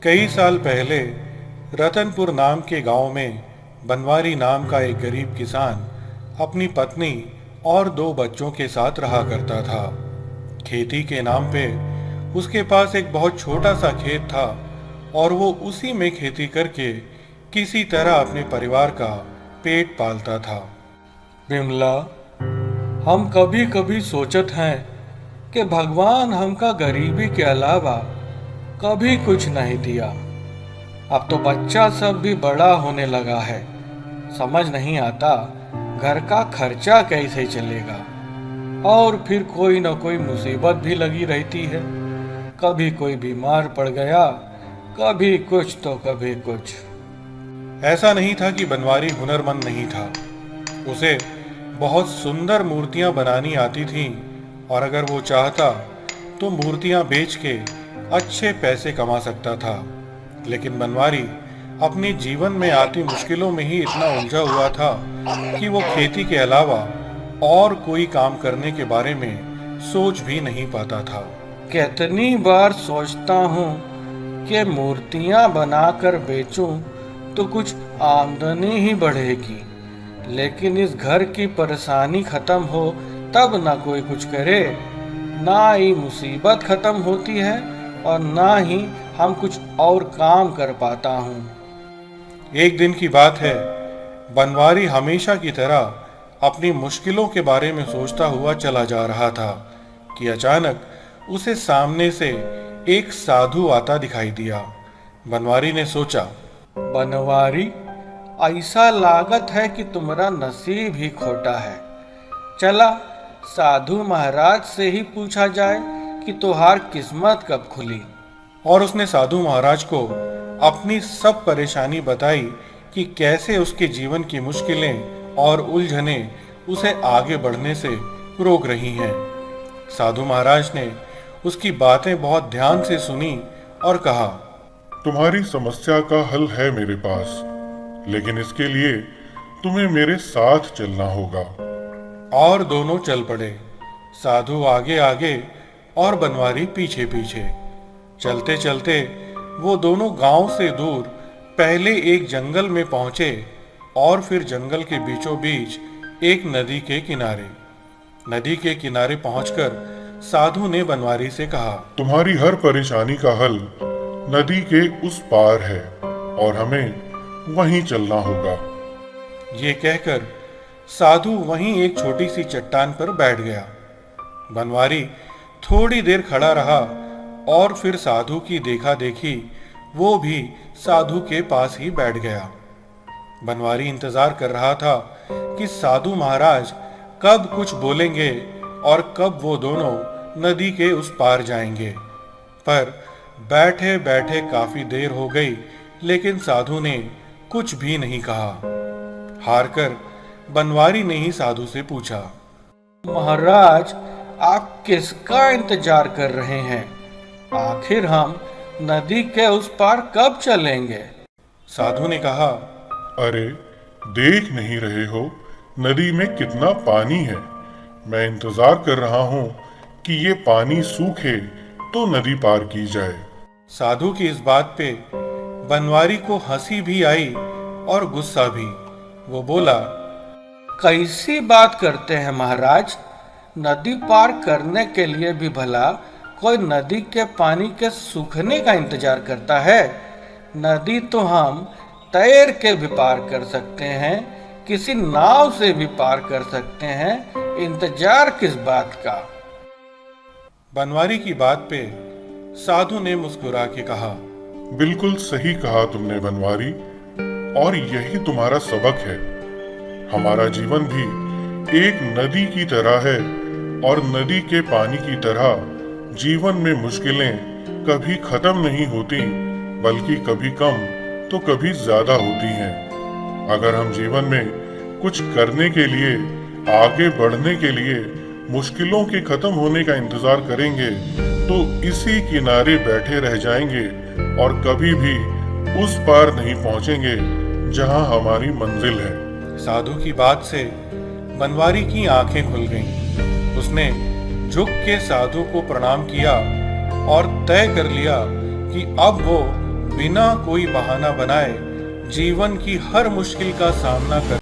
कई साल पहले रतनपुर नाम के गांव में बनवारी नाम का एक गरीब किसान अपनी पत्नी और दो बच्चों के साथ रहा करता था। खेती के नाम पे उसके पास एक बहुत छोटा सा खेत था और वो उसी में खेती करके किसी तरह अपने परिवार का पेट पालता था। बिमला, हम कभी कभी सोचत हैं कि भगवान हमका गरीबी के अलावा कभी कुछ नहीं दिया। अब तो बच्चा सब भी बड़ा होने लगा है। समझ नहीं आता घर का खर्चा कैसे चलेगा, और फिर कोई न कोई मुसीबत भी लगी रहती है। कभी कोई बीमार पड़ गया, कभी कुछ तो कभी कुछ। ऐसा नहीं था कि बनवारी हुनरमंद नहीं था। उसे बहुत सुंदर मूर्तियां बनानी आती थीं और अगर वो चाहता तो मूर्तियां बेच के अच्छे पैसे कमा सकता था। लेकिन बनवारी अपने जीवन में आती मुश्किलों में ही इतना उलझा हुआ था कि वो खेती के अलावा और कोई काम करने के बारे में सोच भी नहीं पाता था। कितनी बार सोचता हूँ कि मूर्तियाँ बनाकर बेचूं तो कुछ आमदनी ही बढ़ेगी, लेकिन इस घर की परेशानी खत्म हो तब ना कोई कुछ करे। ना ही मुसीबत खत्म होती है और ना ही हम कुछ और काम कर पाता हूँ। एक दिन की बात है, बनवारी हमेशा की तरह अपनी मुश्किलों के बारे में सोचता हुआ चला जा रहा था कि अचानक उसे सामने से एक साधु आता दिखाई दिया। बनवारी ने सोचा, बनवारी, ऐसा लागत है कि तुम्हारा नसीब ही खोटा है। चला साधु महाराज से ही पूछा जाए कि तुहार किस्मत कब खुली। और उसने साधु महाराज को अपनी सब परेशानी बताई कि कैसे उसके जीवन की मुश्किलें और उलझने उसे आगे बढ़ने से रोक रही हैं। साधु महाराज ने उसकी बातें बहुत ध्यान से सुनी और कहा, तुम्हारी समस्या का हल है मेरे पास, लेकिन इसके लिए तुम्हें मेरे साथ चलना होगा। और दोनों चल पड़े। साधु आगे आगे और बनवारी पीछे पीछे। चलते चलते वो दोनों गांव से दूर पहले एक जंगल में पहुंचे और फिर जंगल के बीचों बीच एक नदी के किनारे। नदी के किनारे पहुंचकर साधु ने बनवारी से कहा, तुम्हारी हर परेशानी का हल नदी के उस पार है और हमें वहीं चलना होगा। ये कहकर साधु वहीं एक छोटी सी चट्टान पर बैठ गया। बनवारी थोड़ी देर खड़ा रहा और फिर साधु की देखा देखी वो भी साधु के पास ही बैठ गया। बनवारी इंतजार कर रहा था कि साधु महाराज कब कुछ बोलेंगे और कब वो दोनों नदी के उस पार जाएंगे। पर बैठे बैठे काफी देर हो गई, लेकिन साधु ने कुछ भी नहीं कहा। हारकर बनवारी ने ही साधु से पूछा, महाराज, आप किसका इंतजार कर रहे हैं? आखिर हम नदी के उस पार कब चलेंगे? साधु ने कहा, अरे, देख नहीं रहे हो नदी में कितना पानी है? मैं इंतजार कर रहा हूँ कि ये पानी सूखे तो नदी पार की जाए। साधु की इस बात पे बनवारी को हंसी भी आई और गुस्सा भी। वो बोला, कैसी बात करते हैं महाराज? नदी पार करने के लिए भी भला कोई नदी के पानी के सूखने का इंतजार करता है? नदी तो हम तैर के भी पार कर सकते हैं, किसी नाव से भी पार कर सकते हैं। इंतजार किस बात का? बनवारी की बात पे साधु ने मुस्कुरा के कहा, बिल्कुल सही कहा तुमने बनवारी, और यही तुम्हारा सबक है। हमारा जीवन भी एक नदी की तरह है और नदी के पानी की तरह जीवन में मुश्किलें कभी खत्म नहीं होती, बल्कि कभी कम तो कभी ज्यादा होती हैं। अगर हम जीवन में कुछ करने के लिए, आगे बढ़ने के लिए मुश्किलों के खत्म होने का इंतजार करेंगे तो इसी किनारे बैठे रह जाएंगे और कभी भी उस पार नहीं पहुंचेंगे जहां हमारी मंजिल है। साधु की बात से बनवारी की आंखें खुल गईं। उसने झुक के साधु को प्रणाम किया और तय कर लिया कि अब वो बिना कोई बहाना बनाए जीवन की हर मुश्किल का सामना कर